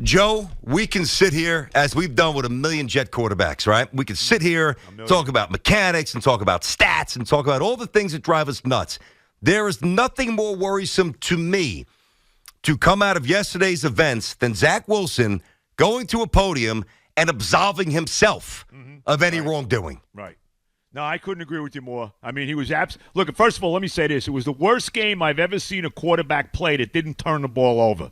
Joe, we can sit here, as we've done with a million Jet quarterbacks, right? We can sit here, talk about mechanics and talk about stats and talk about all the things that drive us nuts. There is nothing more worrisome to me to come out of yesterday's events than Zach Wilson going to a podium and absolving himself of any wrongdoing. Right. No, I couldn't agree with you more. I mean, he was Look, first of all, let me say this. It was the worst game I've ever seen a quarterback play that didn't turn the ball over.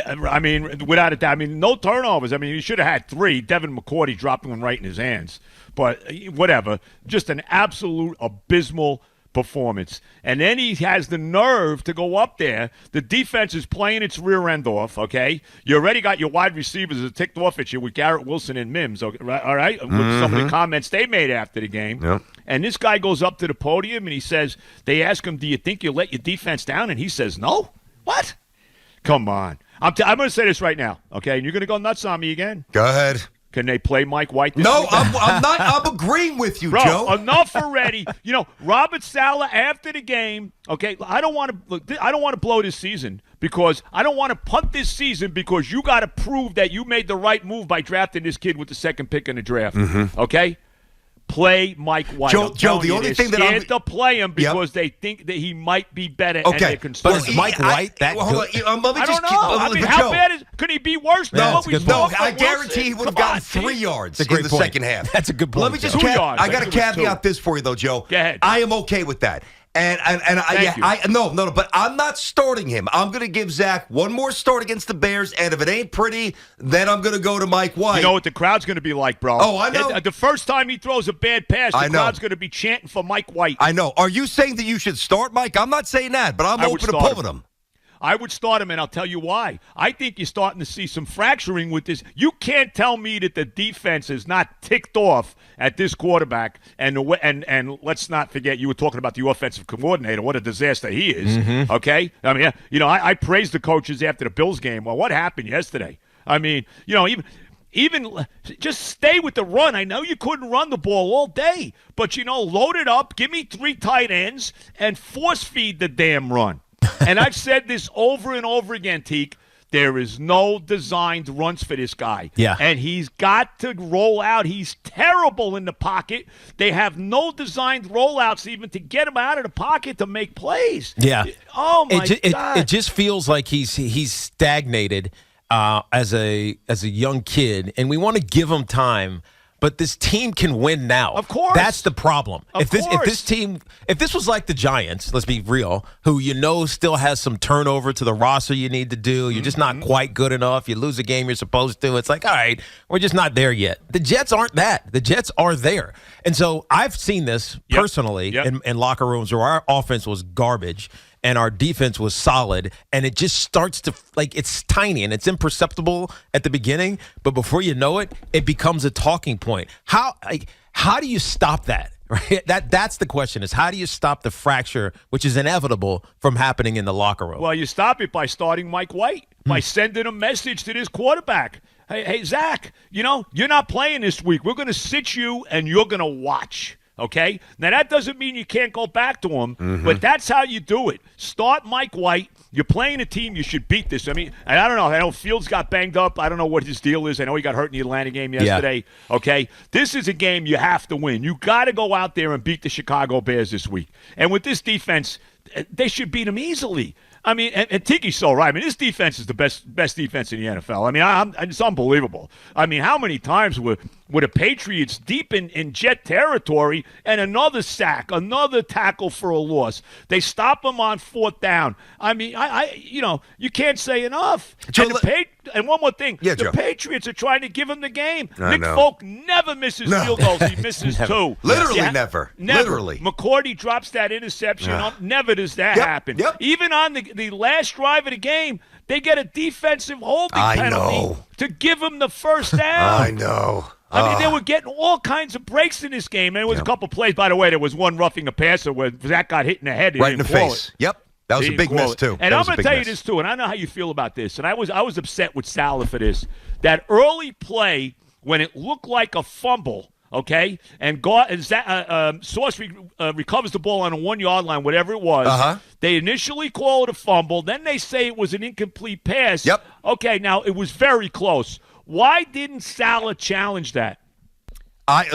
I mean, without a doubt. I mean, no turnovers. I mean, he should have had 3. Devin McCourty dropped one right in his hands. But whatever. Just an absolute abysmal performance. And then he has the nerve to go up there. The defense is playing its rear end off, okay? You already got your wide receivers that ticked off at you with Garrett Wilson and Mims, okay, all right? With some of the comments they made after the game. Yep. And this guy goes up to the podium and he says, they ask him, do you think you'll let your defense down? And he says, no. What? Come on. I'm going to say this right now, okay? And you're going to go nuts on me again. Go ahead. Can they play Mike White this No, week? I'm not. I'm agreeing with you, Bro, Joe. Enough already. You know, Robert Saleh after the game. Okay, I don't want to blow this season because I don't want to punt this season because you got to prove that you made the right move by drafting this kid with the second pick in the draft. Okay. Play Mike White. Joe, the only thing that I'm scared to play him because they think that he might be better. Okay, and they're concerned. But is Mike White that good? I don't know. I mean, how bad could he be worse than what we saw? I guarantee he would have gotten 3 yards in the second half. That's a good point. Let me just Joe. I got to caveat this for you, though, Joe. Go ahead. I am okay with that. But I'm not starting him. I'm going to give Zach one more start against the Bears, and if it ain't pretty, then I'm going to go to Mike White. You know what the crowd's going to be like, bro? Oh, I know. The first time he throws a bad pass, the crowd's going to be chanting for Mike White. I know. Are you saying that you should start Mike? I'm not saying that, but I'm open to pulling him. I would start him, and I'll tell you why. I think you're starting to see some fracturing with this. You can't tell me that the defense is not ticked off at this quarterback. And let's not forget, you were talking about the offensive coordinator. What a disaster he is. Okay? I mean, you know, I praised the coaches after the Bills game. Well, what happened yesterday? I mean, you know, even just stay with the run. I know you couldn't run the ball all day, but, you know, load it up, give me 3 tight ends, and force feed the damn run. And I've said this over and over again, Tiki. There is no designed runs for this guy. Yeah. And he's got to roll out. He's terrible in the pocket. They have no designed rollouts even to get him out of the pocket to make plays. Yeah. Oh, my God. It just feels like he's stagnated as a young kid, and we want to give him time. But this team can win now. Of course. That's the problem. If this was like the Giants, let's be real, who still has some turnover to the roster you need to do. You're just not quite good enough. You lose a game you're supposed to. It's like, all right, we're just not there yet. The Jets aren't that. The Jets are there. And so I've seen this personally in locker rooms where our offense was garbage and our defense was solid, and it just starts to, like, it's tiny and it's imperceptible at the beginning, but before you know it, it becomes a talking point. How do you stop that? Right? That's the question, is how do you stop the fracture, which is inevitable, from happening in the locker room? Well, you stop it by starting Mike White, by sending a message to this quarterback. Hey, Zach, you know, you're not playing this week. We're going to sit you, and you're going to watch. Okay? Now, that doesn't mean you can't go back to him, but that's how you do it. Start Mike White. You're playing a team. You should beat this. I mean, and I don't know. I know Fields got banged up. I don't know what his deal is. I know he got hurt in the Atlanta game yesterday. Yeah. Okay? This is a game you have to win. You got to go out there and beat the Chicago Bears this week. And with this defense, they should beat them easily. I mean, and Tiki's so right. I mean, this defense is the best defense in the NFL. I mean, it's unbelievable. I mean, how many times were the Patriots deep in Jet territory and another sack, another tackle for a loss? They stop them on 4th down. I mean, you can't say enough. Joe, And one more thing. Yeah, the Joe. Patriots are trying to give him the game. I Nick know. Folk never misses field goals. He misses 2. Literally never. Literally. McCourty drops that interception. Never does that happen. Yep. Even on the last drive of the game, they get a defensive holding penalty to give him the first down. I know. I mean, they were getting all kinds of breaks in this game. And it was a couple plays. By the way, there was one roughing a passer where Zach got hit in the head. Right in the face. Yep. That was a big miss, too. And I'm going to tell you this, too, and I know how you feel about this, and I was upset with Saleh for this. That early play, when it looked like a fumble, okay? And Sauce recovers the ball on a 1 yard line, whatever it was. They initially call it a fumble. Then they say it was an incomplete pass. Yep. Okay, now it was very close. Why didn't Salah challenge that?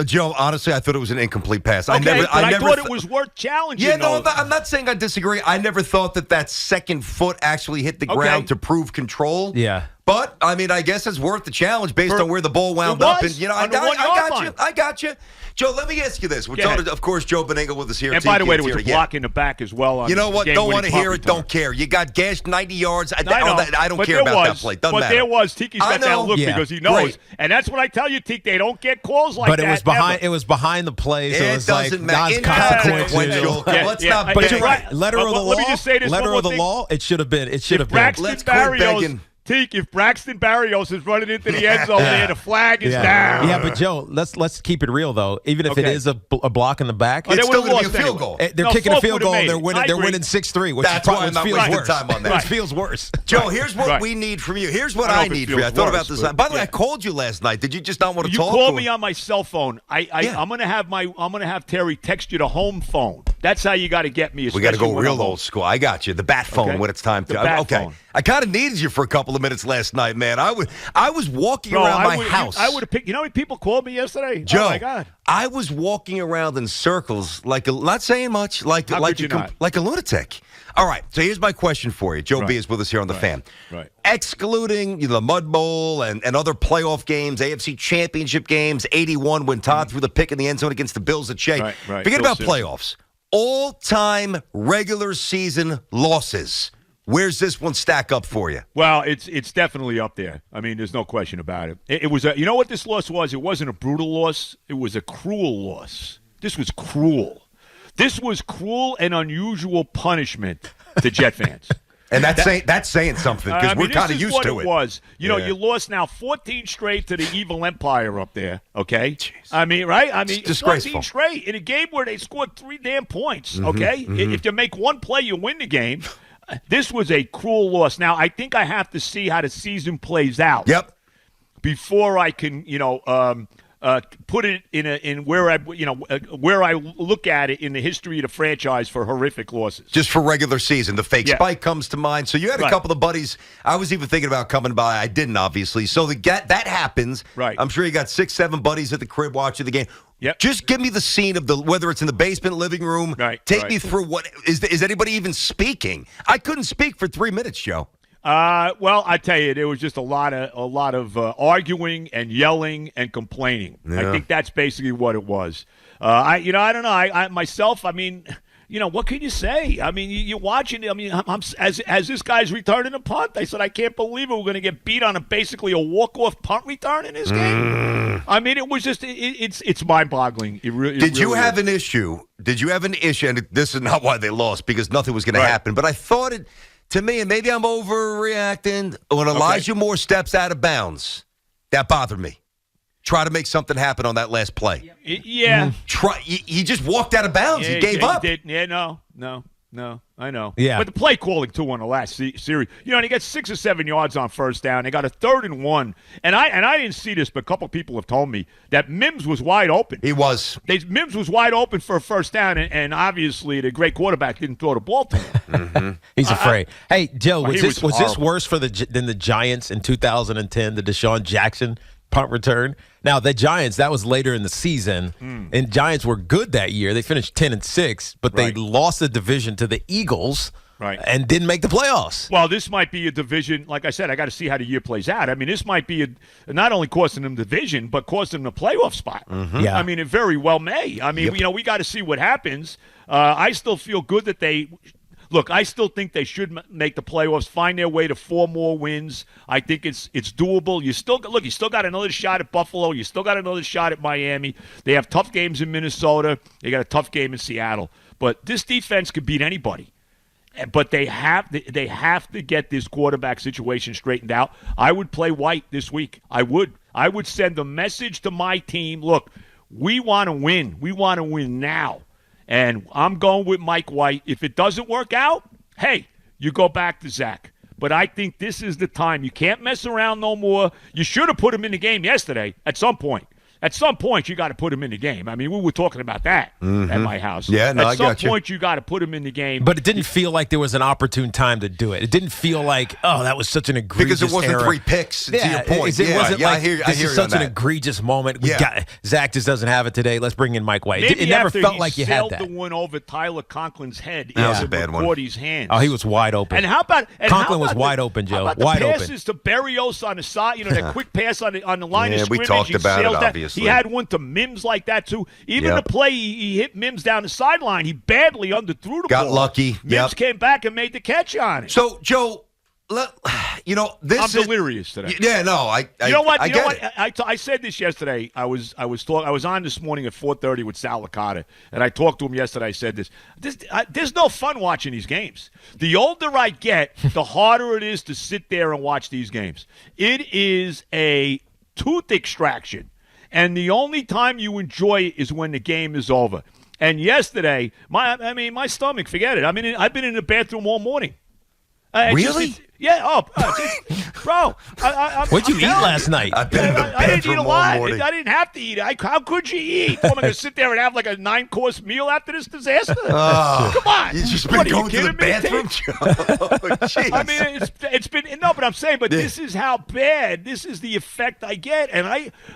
Joe, honestly, I thought it was an incomplete pass. Okay, I thought it was worth challenging. Yeah, no, I'm not saying I disagree. I never thought that second foot actually hit the ground to prove control. Yeah. But, I mean, I guess it's worth the challenge based on where the ball wound up. And, I got you. Joe, let me ask you this. We're talking, of course, Joe Benigno with us here. And by the way, there was a block in the back as well. You know what? Don't want to hear it. Don't care. You got gashed 90 yards. I don't care about that play. Doesn't matter. But there was. Tiki's got that look because he knows. Great. And that's what I tell you, Tiki. They don't get calls like that. But it was behind the play, so it doesn't matter. Inconsequential. Let's not. But you're right. Letter of the law. Let me just say this. Letter of the law. It should have been. Let's quit begging. Teak, if Braxton Berrios is running into the end zone there, the flag is down. Yeah, but Joe, let's keep it real though. Even if it is a block in the back, it's still going to be a field goal. They're kicking a field goal. And they're winning 6-3, which That's why I'm not wasting time on that. Which feels worse. Joe, here's what we need from you. Here's what I need from you. I thought about this. By the way, I called you last night. Did you just not want to talk? You called me on my cell phone. I'm going to have Terry text you the home phone. That's how you got to get me. We got to go real old school. I got you. The bat phone when it's time to. Okay. I kind of needed you for a couple of minutes last night, man. I was walking around my house. I would have picked. You know how many people called me yesterday? Joe, oh my God. I was walking around in circles, not saying much, like a lunatic. All right, so here's my question for you. Joe B is with us here on the Fan. Right. Excluding the Mud Bowl and other playoff games, AFC Championship games, 81 when Todd threw the pick in the end zone against the Bills at Shea. Right. Forget about playoffs. All-time regular season losses. Where's this one stack up for you? Well, it's definitely up there. I mean, there's no question about it. It was you know what this loss was? It wasn't a brutal loss. It was a cruel loss. This was cruel. This was cruel and unusual punishment to Jet fans. And that's saying something because we're kind of used to it. It was. You know, you lost now 14 straight to the evil empire up there, okay? Jeez. I mean, right? I mean, it's 14 straight in a game where they scored 3 damn points, okay? If you make one play, you win the game. This was a cruel loss. Now, I think I have to see how the season plays out. Yep. Before I can, put it in where I look at it in the history of the franchise for horrific losses. Just for regular season, the fake spike comes to mind. So you had a couple of buddies. I was even thinking about coming by. I didn't, obviously. So that happens. Right. I'm sure you got 6-7 buddies at the crib watching the game. Yep. Just give me the scene of whether it's in the basement, living room. Right. Take me through what is anybody even speaking? I couldn't speak for 3 minutes, Joe. Well, I tell you, there was just a lot of arguing and yelling and complaining. Yeah. I think that's basically what it was. I don't know. I myself, I mean, what can you say? I mean, you're watching. I mean, as this guy's returning a punt, I said, I can't believe it. We're going to get beat on basically a walk-off punt return in this game. I mean, it was just it's mind-boggling. Did you have an issue? Did you have an issue? And this is not why they lost because nothing was going to happen. But I thought it. To me, and maybe I'm overreacting, when Elijah Moore steps out of bounds, that bothered me. Try to make something happen on that last play. Yeah. He just walked out of bounds. He gave up. He did. Yeah, no, I know. Yeah. But the play calling, too, on the last series. And he got 6 or 7 yards on first down. They got a 3rd and 1. And I didn't see this, but a couple people have told me that Mims was wide open. He was. Mims was wide open for a first down, and obviously the great quarterback didn't throw the ball to him. He's afraid. Hey, Joe, was this worse than the Giants in 2010, the Deshaun Jackson punt return? Now, the Giants, that was later in the season, and Giants were good that year. They finished 10-6, but they lost the division to the Eagles and didn't make the playoffs. Well, this might be a division. Like I said, I got to see how the year plays out. I mean, this might be not only costing them division, but costing them the playoff spot. Yeah. I mean, it very well may. I mean, we got to see what happens. I still feel good that they – look, I still think they should make the playoffs, find their way to 4 more wins. I think it's doable. You still got another shot at Buffalo. You still got another shot at Miami. They have tough games in Minnesota. They got a tough game in Seattle. But this defense could beat anybody. But they have to get this quarterback situation straightened out. I would play White this week. I would send a message to my team. Look, we want to win. We want to win now. And I'm going with Mike White. If it doesn't work out, hey, you go back to Zach. But I think this is the time. You can't mess around no more. You should have put him in the game yesterday at some point. At some point, you got to put him in the game. I mean, we were talking about that at my house. Yeah, no, At some point, you got to put him in the game. But it didn't feel like there was an opportune time to do it. It didn't feel like, oh, that was such an egregious Because it wasn't error. 3 picks, to your point. It wasn't like, I hear this you is such on an that. egregious moment. Zach just doesn't have it today. Let's bring in Mike White. Maybe It never after felt he like you had sailed that. the one over Tyler Conklin's head That was into a bad one. McCourty's hands. Oh, he was wide open. And how about Conklin was wide open, Joe. How about Wide the open. passes to Berrios on the side? That quick pass on the line of Yeah, we scrimmage. talked He about it, sailed that. obviously. He had one to Mims like that too. Even Yep. the play he hit Mims down the sideline, he badly underthrew the ball. Got lucky. Mims Yep. came back and made the catch on it. So, Joe, this I'm delirious today. Yeah, no, I You know what? I You know get what? it. I said this yesterday. I was on this morning at 4:30 with Sal Licata, and I talked to him yesterday. I said this. There's no fun watching these games. The older I get, the harder it is to sit there and watch these games. It is a tooth extraction, and the only time you enjoy it is when the game is over. And yesterday, my stomach, forget it. I've been in the bathroom all morning. Really? Yeah. Bro. What'd you eat last night? I've been in the I didn't eat bathroom a all lot. morning. I didn't have to eat. How could you eat? I'm going to sit there and have like a 9-course meal after this disaster? Come on. You just What, been are you going to the kidding me, bathroom, Tate? Joe. Jeez. I mean, it's been no, but I'm saying, this is how bad. This is the effect I get, and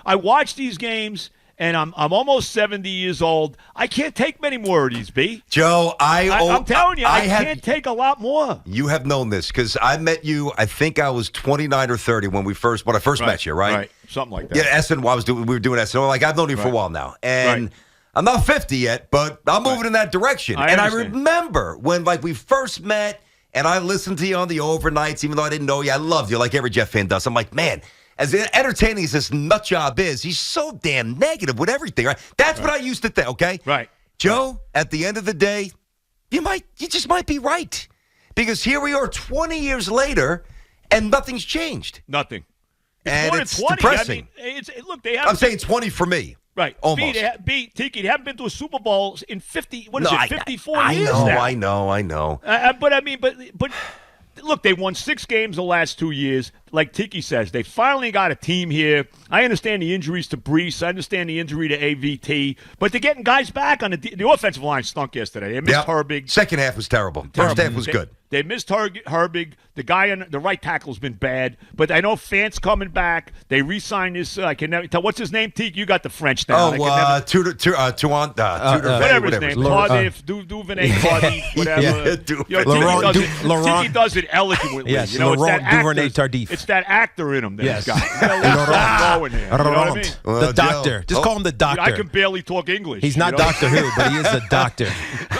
I watch these games. And I'm almost 70 years old. I can't take many more of these, B. Joe, I'm telling you, I can't take a lot more. You have known this because I met you. I think I was 29 or 30 when I first met you, right? Right, something like that. Yeah, we were doing SN. Like I've known you for a while now, and I'm not 50 yet, but I'm moving in that direction. I and understand. I remember when we first met, and I listened to you on the overnights, even though I didn't know you. I loved you, like every Jet fan does. I'm like, man. As entertaining as this nut job is, he's so damn negative with everything, right? That's what I used to think, okay? Right. Joe, at the end of the day, you just might be right. Because here we are 20 years later, and nothing's changed. Nothing. And more it's than 20. depressing. Look, they have. I'm saying 20 for me. Right. Almost. Tiki, they haven't been to a Super Bowl in 54 I years know, now. I know. But look, they won 6 games the last 2 years. Like Tiki says, they finally got a team here. I understand the injuries to Brees. I understand the injury to AVT. But they're getting guys back on the offensive line stunk yesterday. They missed Herbig. Second half was terrible. First half was good. They missed Herbig. The guy on the right tackle's been bad. But I know Fant's coming back. They re-signed this. I can never tell. What's his name, Tiki? You got the French now. Whatever his name. Tardif, Duvernay, Tardif, whatever. Tiki does it eloquently. Yes, Laurent Duvernay Tardif. It's that actor in him that Yes. he's got. Going there. You know what I mean? The doctor. Just call him the doctor. I can barely talk English. He's not Doctor Who, but he is the doctor.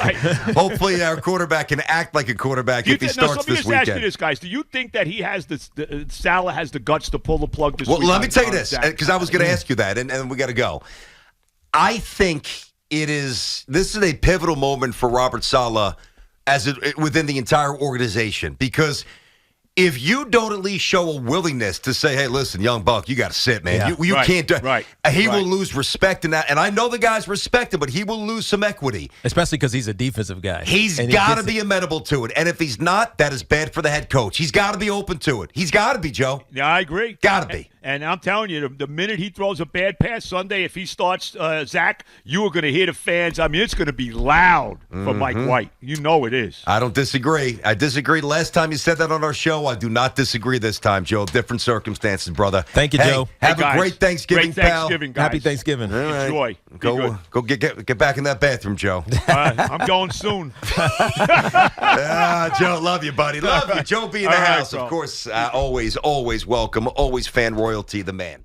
Right. Hopefully our quarterback can act like a quarterback if he starts let me this just ask you weekend. this, guys. Do you think that he has Salah has the guts to pull the plug this Well, week? let me tell you this, because I was going to ask you that, and we got to go. I think this is a pivotal moment for Robert Saleh within the entire organization, because if you don't at least show a willingness to say, hey, listen, young buck, you got to sit, man. Yeah. You can't do it. Right. He will lose respect in that. And I know the guys respect him, but he will lose some equity. Especially because he's a defensive guy. He's got to be amenable to it. And if he's not, that is bad for the head coach. He's got to be open to it. He's got to be, Joe. Yeah, I agree. Got to be. And I'm telling you, the minute he throws a bad pass Sunday, if he starts Zach, you are going to hear the fans. I mean, it's going to be loud for Mike White. You know it is. I don't disagree. I disagree. Last time you said that on our show, I do not disagree this time, Joe. Different circumstances, brother. Thank you, Joe. Have Hey, guys. a great Thanksgiving, Great Thanksgiving, pal. guys. Happy Thanksgiving. All right. Enjoy. Be Go good. get back in that bathroom, Joe. I'm going soon. Joe, love you, buddy. Love you. Joe be in the All right, house. bro. Of course, always welcome. Always fan royalty, the man.